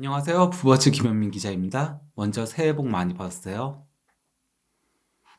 안녕하세요. 부버즈 김현민 기자입니다. 먼저 새해 복 많이 받으세요.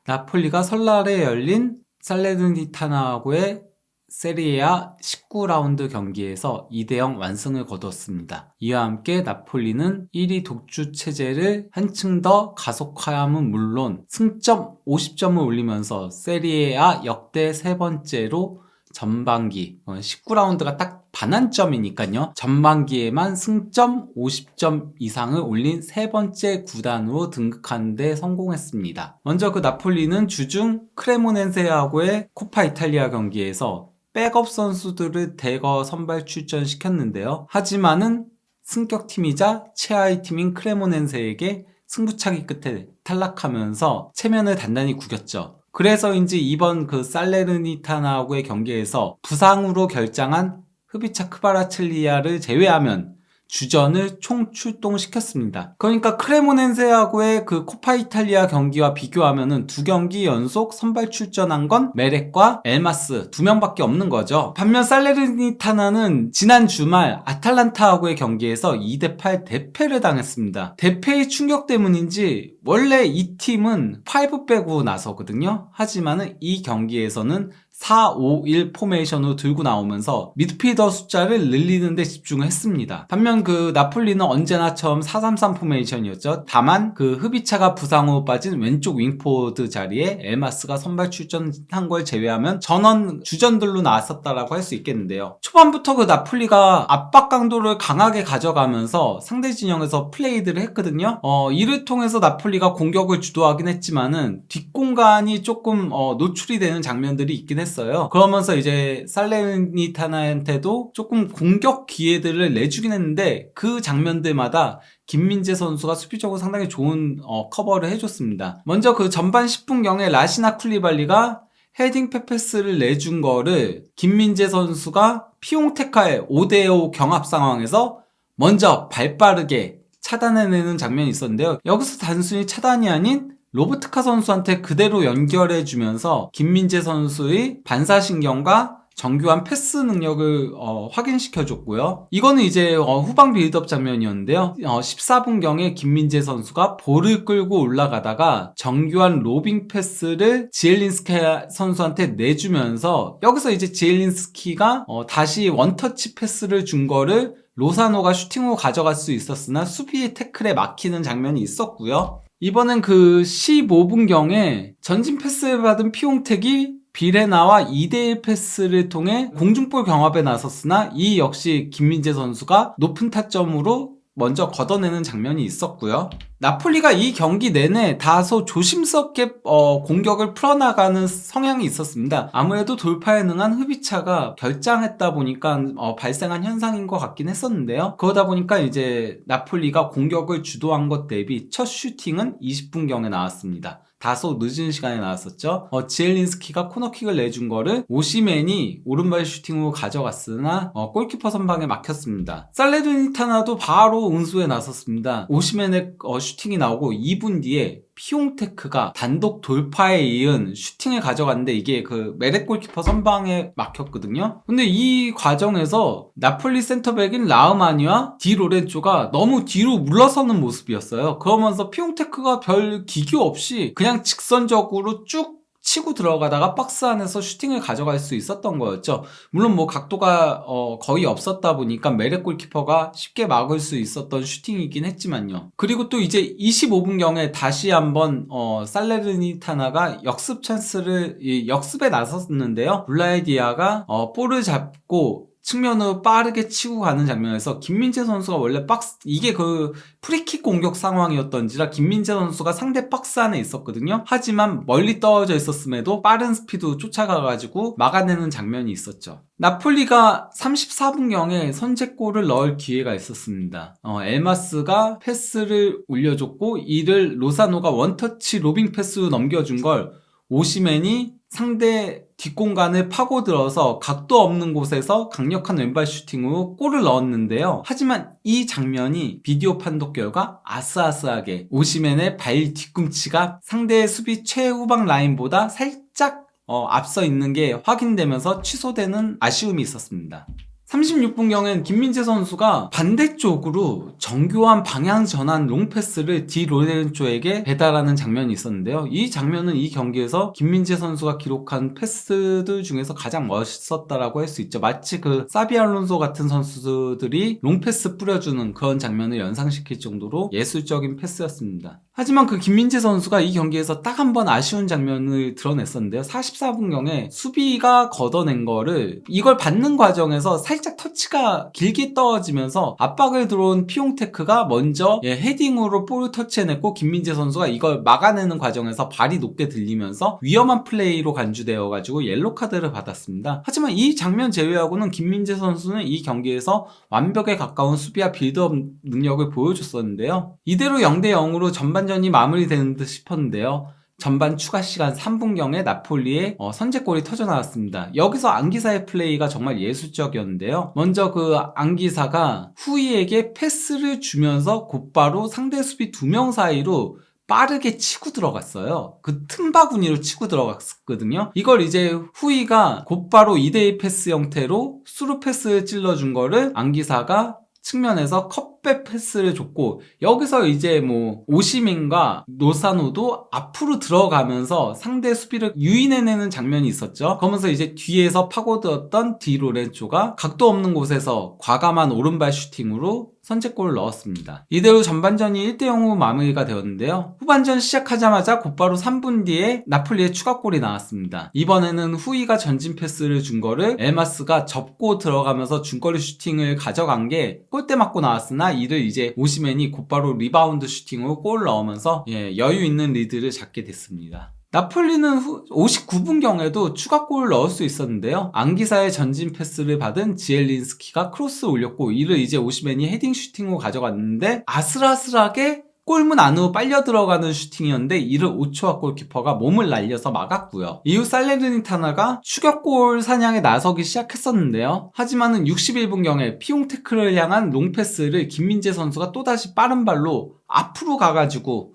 나폴리가 설날에 열린 살레르니타나하고의 세리에A 19라운드 경기에서 2대0 완승을 거두었습니다. 이와 함께 나폴리는 1위 독주 체제를 한층 더 가속화함은 물론 승점 50점을 올리면서 세리에A 역대 세 번째로 전반기 19라운드가 딱 반환점이니까요. 전반기에만 승점 50점 이상을 올린 세 번째 구단으로 등극하는 데 성공했습니다. 먼저 그 나폴리는 주중 크레모넨세하고의 코파 이탈리아 경기에서 백업 선수들을 대거 선발 출전시켰는데요. 하지만은 승격팀이자 최하위 팀인 크레모넨세에게 승부차기 끝에 탈락하면서 체면을 단단히 구겼죠. 그래서인지 이번 그 살레르니타나하고의 경기에서 부상으로 결장한 흡이차 크바라첼리아를 제외하면 주전을 총 출동시켰습니다. 그러니까 크레모넨세하고의 그 코파 이탈리아 경기와 비교하면은 두 경기 연속 선발 출전한 건 메렉과 엘마스 두 명밖에 없는 거죠. 반면 살레르니타나는 지난 주말 아탈란타하고의 경기에서 2대8 대패를 당했습니다. 대패의 충격 때문인지 원래 이 팀은 5 빼고 나서거든요. 하지만은 이 경기에서는 4-5-1 포메이션으로 들고 나오면서 미드필더 숫자를 늘리는 데 집중을 했습니다. 반면 그 나폴리는 언제나처럼 4-3-3 포메이션이었죠. 다만 그 흡이차가 부상으로 빠진 왼쪽 윙포드 자리에 엘마스가 선발 출전한 걸 제외하면 전원 주전들로 나왔었다라고 할 수 있겠는데요. 초반부터 그 나폴리가 압박 강도를 강하게 가져가면서 상대 진영에서 플레이들을 했거든요. 이를 통해서 나폴리가 공격을 주도하긴 했지만은 뒷공간이 조금 노출이 되는 장면들이 있긴 했어요. 그러면서 이제 살레르니타나한테도 조금 공격 기회들을 내주긴 했는데 그 장면들마다 김민재 선수가 수비적으로 상당히 좋은 커버를 해줬습니다. 먼저 그 전반 10분경에 라시나 쿨리발리가 헤딩 패스를 내준 거를 김민재 선수가 피용테카의 5대5 경합 상황에서 먼저 발빠르게 차단해내는 장면이 있었는데요. 여기서 단순히 차단이 아닌 로버트카 선수한테 그대로 연결해주면서 김민재 선수의 반사신경과 정교한 패스 능력을 확인시켜줬고요. 이거는 이제 후방 빌드업 장면이었는데요. 14분경에 김민재 선수가 볼을 끌고 올라가다가 정교한 로빙 패스를 지엘린스키 선수한테 내주면서 여기서 이제 지엘린스키가 다시 원터치 패스를 준 거를 로사노가 슈팅으로 가져갈 수 있었으나 수비의 태클에 막히는 장면이 있었고요. 이번엔 그 15분경에 전진 패스를 받은 피용택이 비레나와 2대1 패스를 통해 공중볼 경합에 나섰으나 이 역시 김민재 선수가 높은 타점으로 먼저 걷어내는 장면이 있었고요. 나폴리가 이 경기 내내 다소 조심스럽게 공격을 풀어나가는 성향이 있었습니다. 아무래도 돌파에 능한 흡이차가 결장했다 보니까 발생한 현상인 것 같긴 했었는데요. 그러다 보니까 이제 나폴리가 공격을 주도한 것 대비 첫 슈팅은 20분경에 나왔습니다. 다소 늦은 시간에 나왔었죠. 지엘린스키가 코너킥을 내준 거를 오시맨이 오른발 슈팅으로 가져갔으나 골키퍼 선방에 막혔습니다. 살레르니타나도 바로 응수에 나섰습니다. 오시맨의 슈팅이 나오고 2분 뒤에 피용테크가 단독 돌파에 이은 슈팅을 가져갔는데 이게 그 메렉 골키퍼 선방에 막혔거든요. 근데 이 과정에서 나폴리 센터백인 라흐마니와 디 로렌조가 너무 뒤로 물러서는 모습이었어요. 그러면서 피용테크가 별 기교 없이 그냥 직선적으로 쭉 치고 들어가다가 박스 안에서 슈팅을 가져갈 수 있었던 거였죠. 물론 뭐 각도가 거의 없었다 보니까 메렉 골키퍼가 쉽게 막을 수 있었던 슈팅이긴 했지만요. 그리고 또 이제 25분경에 다시 한번 살레르니타나가 역습 찬스를 역습에 나섰는데요. 블라이디아가 볼을 잡고 측면으로 빠르게 치고 가는 장면에서 김민재 선수가 원래 이게 그 프리킥 공격 상황이었던지라 김민재 선수가 상대 박스 안에 있었거든요. 하지만 멀리 떨어져 있었음에도 빠른 스피드로 쫓아가가지고 막아내는 장면이 있었죠. 나폴리가 34분경에 선제골을 넣을 기회가 있었습니다. 엘마스가 패스를 올려줬고 이를 로사노가 원터치 로빙 패스로 넘겨준 걸 오시맨이 상대 뒷공간을 파고들어서 각도 없는 곳에서 강력한 왼발 슈팅으로 골을 넣었는데요. 하지만 이 장면이 비디오 판독 결과 아슬아슬하게 오시맨의 발 뒤꿈치가 상대의 수비 최후방 라인보다 살짝 앞서 있는 게 확인되면서 취소되는 아쉬움이 있었습니다. 36분경엔 김민재 선수가 반대쪽으로 정교한 방향 전환 롱패스를 디 로렌조에게 배달하는 장면이 있었는데요. 이 장면은 이 경기에서 김민재 선수가 기록한 패스들 중에서 가장 멋있었다라고 할 수 있죠. 마치 그 사비 알론소 같은 선수들이 롱패스 뿌려주는 그런 장면을 연상시킬 정도로 예술적인 패스였습니다. 하지만 그 김민재 선수가 이 경기에서 딱 한 번 아쉬운 장면을 드러냈었는데요. 44분경에 수비가 걷어낸 거를 이걸 받는 과정에서 살짝 터치가 길게 떨어지면서 압박을 들어온 피용테크가 먼저 헤딩으로 볼을 터치해냈고 김민재 선수가 이걸 막아내는 과정에서 발이 높게 들리면서 위험한 플레이로 간주되어가지고 옐로 카드를 받았습니다. 하지만 이 장면 제외하고는 김민재 선수는 이 경기에서 완벽에 가까운 수비와 빌드업 능력을 보여줬었는데요. 이대로 0대0으로 전반전이 마무리되는 듯 싶었는데요. 전반 추가 시간 3분경에 나폴리의 선제골이 터져나왔습니다. 여기서 앙기사의 플레이가 정말 예술적이었는데요. 먼저 그 앙기사가 후이에게 패스를 주면서 곧바로 상대 수비 2명 사이로 빠르게 치고 들어갔어요. 그 틈바구니로 치고 들어갔거든요. 이걸 이제 후이가 곧바로 2대1 패스 형태로 수루 패스를 찔러준 거를 앙기사가 측면에서 컵백 패스를 줬고, 여기서 이제 뭐 오시민과 노사노도 앞으로 들어가면서 상대 수비를 유인해내는 장면이 있었죠. 그러면서 이제 뒤에서 파고들었던 디 로렌조가 각도 없는 곳에서 과감한 오른발 슈팅으로 선제골을 넣었습니다. 이대로 전반전이 1대0으로 마무리가 되었는데요. 후반전 시작하자마자 곧바로 3분 뒤에 나폴리의 추가골이 나왔습니다. 이번에는 후이가 전진 패스를 준 거를 엘마스가 접고 들어가면서 중거리 슈팅을 가져간 게 골대 맞고 나왔으나 이를 이제 오시맨이 곧바로 리바운드 슈팅으로 골을 넣으면서 여유 있는 리드를 잡게 됐습니다. 나폴리는 59분경에도 추가골을 넣을 수 있었는데요. 앙기사의 전진 패스를 받은 지엘린스키가 크로스를 올렸고 이를 이제 오시맨이 헤딩 슈팅으로 가져갔는데 아슬아슬하게 골문 안으로 빨려 들어가는 슈팅이었는데 이를 오초아 골키퍼가 몸을 날려서 막았고요. 이후 살레르니타나가 추격골 사냥에 나서기 시작했었는데요. 하지만은 61분경에 피용테크를 향한 롱패스를 김민재 선수가 또다시 빠른 발로 앞으로 가가지고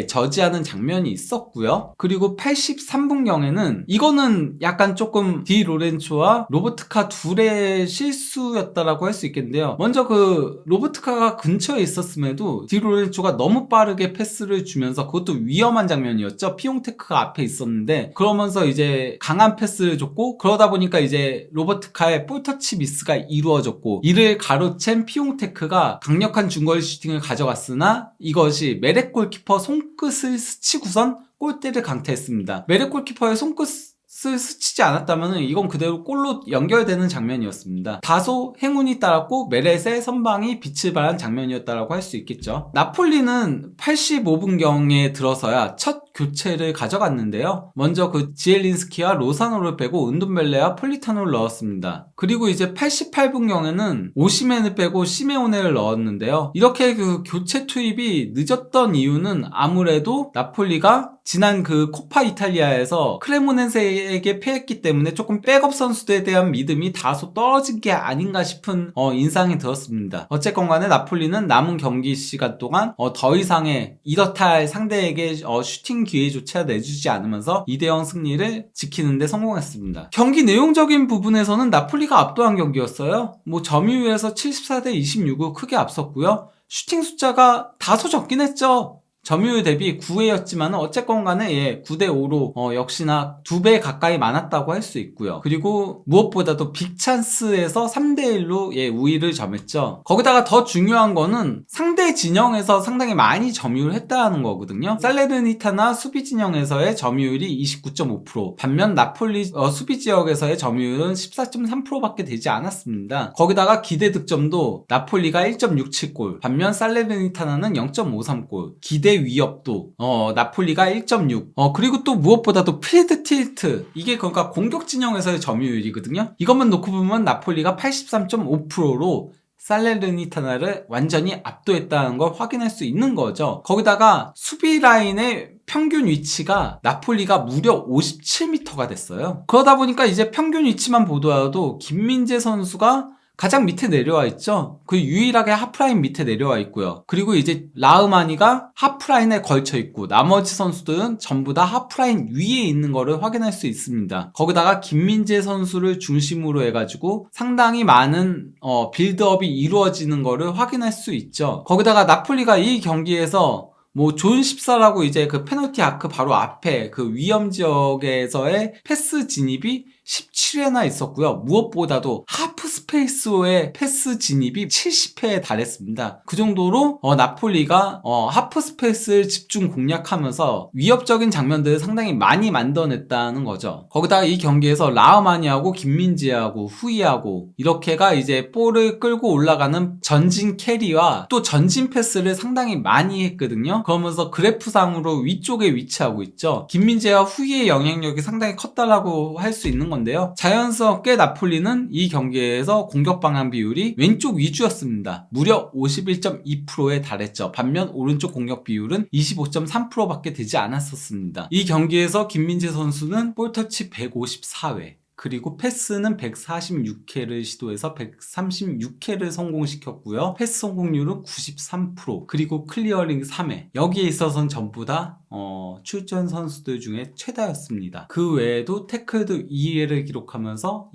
저지하는 장면이 있었고요. 그리고 83분경에는 이거는 약간 조금 디 로렌초와 로버트카 둘의 실수였다라고 할 수 있겠는데요. 먼저 그 로버트카가 근처에 있었음에도 디 로렌초가 너무 빠르게 패스를 주면서 그것도 위험한 장면이었죠. 피용테크가 앞에 있었는데 그러면서 이제 강한 패스를 줬고 그러다 보니까 이제 로버트카의 볼터치 미스가 이루어졌고 이를 가로챈 피용테크가 강력한 중거리 슈팅을 가져갔으나 이것이 메렉 골키퍼 손끝을 스치고선 골대를 강타했습니다. 메렉 골키퍼의 손끝을 스치지 않았다면 이건 그대로 골로 연결되는 장면이었습니다. 다소 행운이 따랐고 메렛의 선방이 빛을 발한 장면이었다고 할 수 있겠죠. 나폴리는 85분경에 들어서야 첫 교체를 가져갔는데요. 먼저 그 지엘린스키와 로사노를 빼고 은돈벨레와 폴리타노를 넣었습니다. 그리고 이제 88분경에는 오시멘을 빼고 시메오네를 넣었는데요. 이렇게 그 교체 투입이 늦었던 이유는 아무래도 나폴리가 지난 그 코파 이탈리아에서 크레모네세에게 패했기 때문에 조금 백업 선수들에 대한 믿음이 다소 떨어진 게 아닌가 싶은 인상이 들었습니다. 어쨌건 간에 나폴리는 남은 경기 시간 동안 더 이상의 이렇다 할 상대에게 슈팅 기회조차 내주지 않으면서 2대0 승리를 지키는 데 성공했습니다. 경기 내용적인 부분에서는 나폴리가 압도한 경기였어요. 뭐 점유율에서 74대 26으로 크게 앞섰고요. 슈팅 숫자가 다소 적긴 했죠. 점유율 대비 9회였지만 어쨌건 간에 9대5로 역시나 2배 가까이 많았다고 할 수 있고요. 그리고 무엇보다도 빅찬스에서 3대1로 우위를 점했죠. 거기다가 더 중요한 거는 상대 진영에서 상당히 많이 점유를 했다는 거거든요. 살레르니타나 수비 진영에서의 점유율이 29.5%, 반면 나폴리 수비 지역에서의 점유율은 14.3%밖에 되지 않았습니다. 거기다가 기대 득점도 나폴리가 1.67골, 반면 살레르니타나는 0.53골, 기대 위협도 나폴리가 1.6 그리고 또 무엇보다도 필드 틸트, 이게 그러니까 공격 진영에서의 점유율이거든요. 이것만 놓고 보면 나폴리가 83.5%로 살레르니타나를 완전히 압도했다는 걸 확인할 수 있는 거죠. 거기다가 수비 라인의 평균 위치가 나폴리가 무려 57m가 됐어요. 그러다 보니까 이제 평균 위치만 보더라도 김민재 선수가 가장 밑에 내려와 있죠. 그 유일하게 하프라인 밑에 내려와 있고요. 그리고 이제 라흐마니가 하프라인에 걸쳐 있고 나머지 선수들은 전부 다 하프라인 위에 있는 거를 확인할 수 있습니다. 거기다가 김민재 선수를 중심으로 해가지고 상당히 많은 빌드업이 이루어지는 거를 확인할 수 있죠. 거기다가 나폴리가 이 경기에서 뭐 존 14라고 이제 그 페널티 아크 바로 앞에 그 위험 지역에서의 패스 진입이 17회나 있었고요. 무엇보다도 하프 스페이스의 패스 진입이 70회에 달했습니다. 그 정도로 나폴리가 하프 스페이스를 집중 공략하면서 위협적인 장면들을 상당히 많이 만들어냈다는 거죠. 거기다가 이 경기에서 라흐마니하고 김민재하고 후이하고 이렇게가 이제 볼을 끌고 올라가는 전진 캐리와 또 전진 패스를 상당히 많이 했거든요. 그러면서 그래프상으로 위쪽에 위치하고 있죠. 김민재와 후이의 영향력이 상당히 컸다라고 할 수 있는 건데요. 자연스럽게 나폴리는 이 경기에서 공격 방향 비율이 왼쪽 위주였습니다. 무려 51.2%에 달했죠. 반면 오른쪽 공격 비율은 25.3%밖에 되지 않았었습니다. 이 경기에서 김민재 선수는 볼터치 154회 그리고 패스는 146회를 시도해서 136회를 성공시켰고요. 패스 성공률은 93%, 그리고 클리어링 3회. 여기에 있어서는 전부 다 출전 선수들 중에 최다였습니다. 그 외에도 태클도 2회를 기록하면서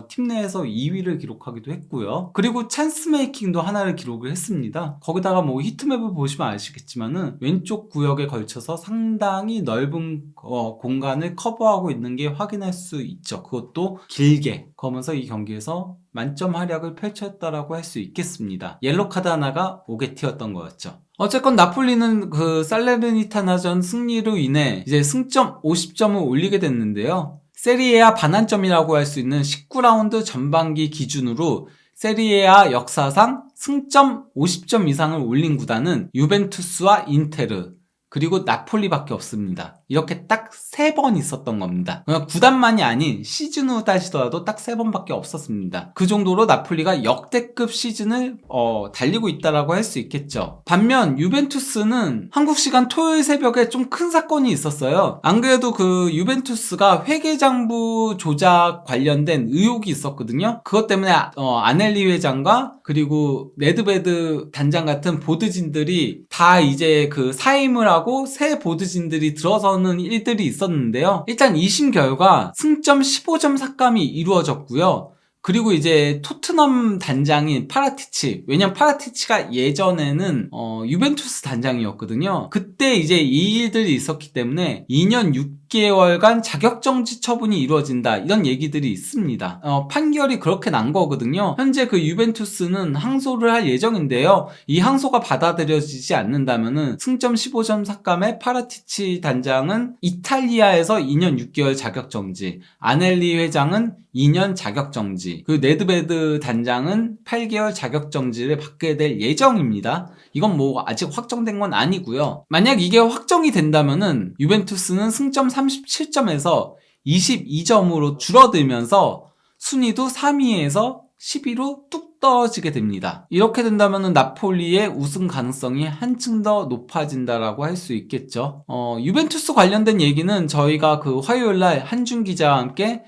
팀 내에서 2위를 기록하기도 했고요. 그리고 찬스 메이킹도 하나를 기록을 했습니다. 거기다가 뭐 히트맵을 보시면 아시겠지만은 왼쪽 구역에 걸쳐서 상당히 넓은 공간을 커버하고 있는 게 확인할 수 있죠. 그것도 길게. 그러면서 이 경기에서 만점 활약을 펼쳤다라고 할 수 있겠습니다. 옐로 카드 하나가 오게티였던 거였죠. 어쨌건 나폴리는 그 살레르니타나전 승리로 인해 이제 승점 50점을 올리게 됐는데요. 세리에아 반환점이라고 할 수 있는 19라운드 전반기 기준으로 세리에아 역사상 승점 50점 이상을 올린 구단은 유벤투스와 인테르 그리고 나폴리밖에 없습니다. 이렇게 딱 3번 있었던 겁니다. 구단만이 아닌 시즌으로 따지더라도 딱 3번밖에 없었습니다. 그 정도로 나폴리가 역대급 시즌을 달리고 있다라고 할 수 있겠죠. 반면 유벤투스는 한국 시간 토요일 새벽에 좀 큰 사건이 있었어요. 안 그래도 그 유벤투스가 회계장부 조작 관련된 의혹이 있었거든요. 그것 때문에 아넬리 회장과 그리고 네드베드 단장 같은 보드진들이 다 이제 그 사임을 하고 새 보드진들이 들어서는 일들이 있었는데요. 일단 2심 결과 승점 15점 삭감이 이루어졌고요. 그리고 이제 토트넘 단장인 파라티치, 왜냐면 파라티치가 예전에는 유벤투스 단장이었거든요. 그때 이제 이 일들이 있었기 때문에 2년 6개월간 자격정지 처분이 이루어진다, 이런 얘기들이 있습니다. 판결이 그렇게 난 거거든요. 현재 그 유벤투스는 항소를 할 예정인데요. 이 항소가 받아들여지지 않는다면은 승점 15점 삭감에 파라티치 단장은 이탈리아에서 2년 6개월 자격정지, 아넬리 회장은 2년 자격정지, 그 네드베드 단장은 8개월 자격정지를 받게 될 예정입니다. 이건 뭐 아직 확정된 건 아니고요. 만약 이게 확정이 된다면은 유벤투스는 승점 37점에서 22점으로 줄어들면서 순위도 3위에서 10위로 뚝 떨어지게 됩니다. 이렇게 된다면은 나폴리의 우승 가능성이 한층 더 높아진다라고 할 수 있겠죠. 유벤투스 관련된 얘기는 저희가 그 화요일날 한준 기자와 함께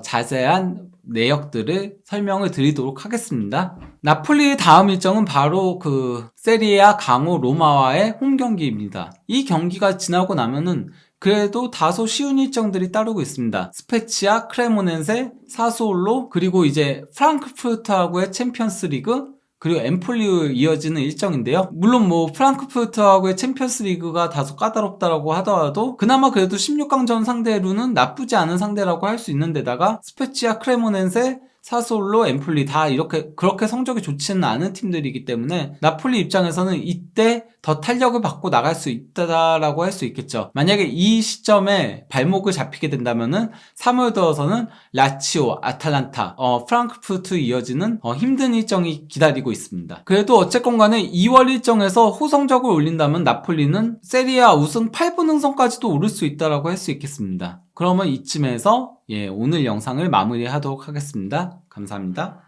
자세한 내역들을 설명을 드리도록 하겠습니다. 나폴리의 다음 일정은 바로 그 세리에아 강호 로마와의 홈 경기입니다. 이 경기가 지나고 나면은 그래도 다소 쉬운 일정들이 따르고 있습니다. 스페치아, 크레모넨세, 사스올로, 그리고 이제 프랑크푸르트하고의 챔피언스 리그, 그리고 엠폴리로 이어지는 일정인데요. 물론 뭐 프랑크푸르트하고의 챔피언스 리그가 다소 까다롭다라고 하더라도 그나마 그래도 16강전 상대로는 나쁘지 않은 상대라고 할 수 있는 데다가 스페치아, 크레모넨세, 사솔로, 엠폴리 다 이렇게 그렇게 성적이 좋지는 않은 팀들이기 때문에 나폴리 입장에서는 이때 더 탄력을 받고 나갈 수 있다라고 할 수 있겠죠. 만약에 이 시점에 발목을 잡히게 된다면은 3월 들어서는 라치오, 아탈란타, 프랑크푸르트 이어지는 힘든 일정이 기다리고 있습니다. 그래도 어쨌건 간에 2월 일정에서 호성적을 올린다면 나폴리는 세리아 우승 8분 흥선까지도 오를 수 있다라고 할 수 있겠습니다. 그러면 이쯤에서 오늘 영상을 마무리하도록 하겠습니다. 감사합니다.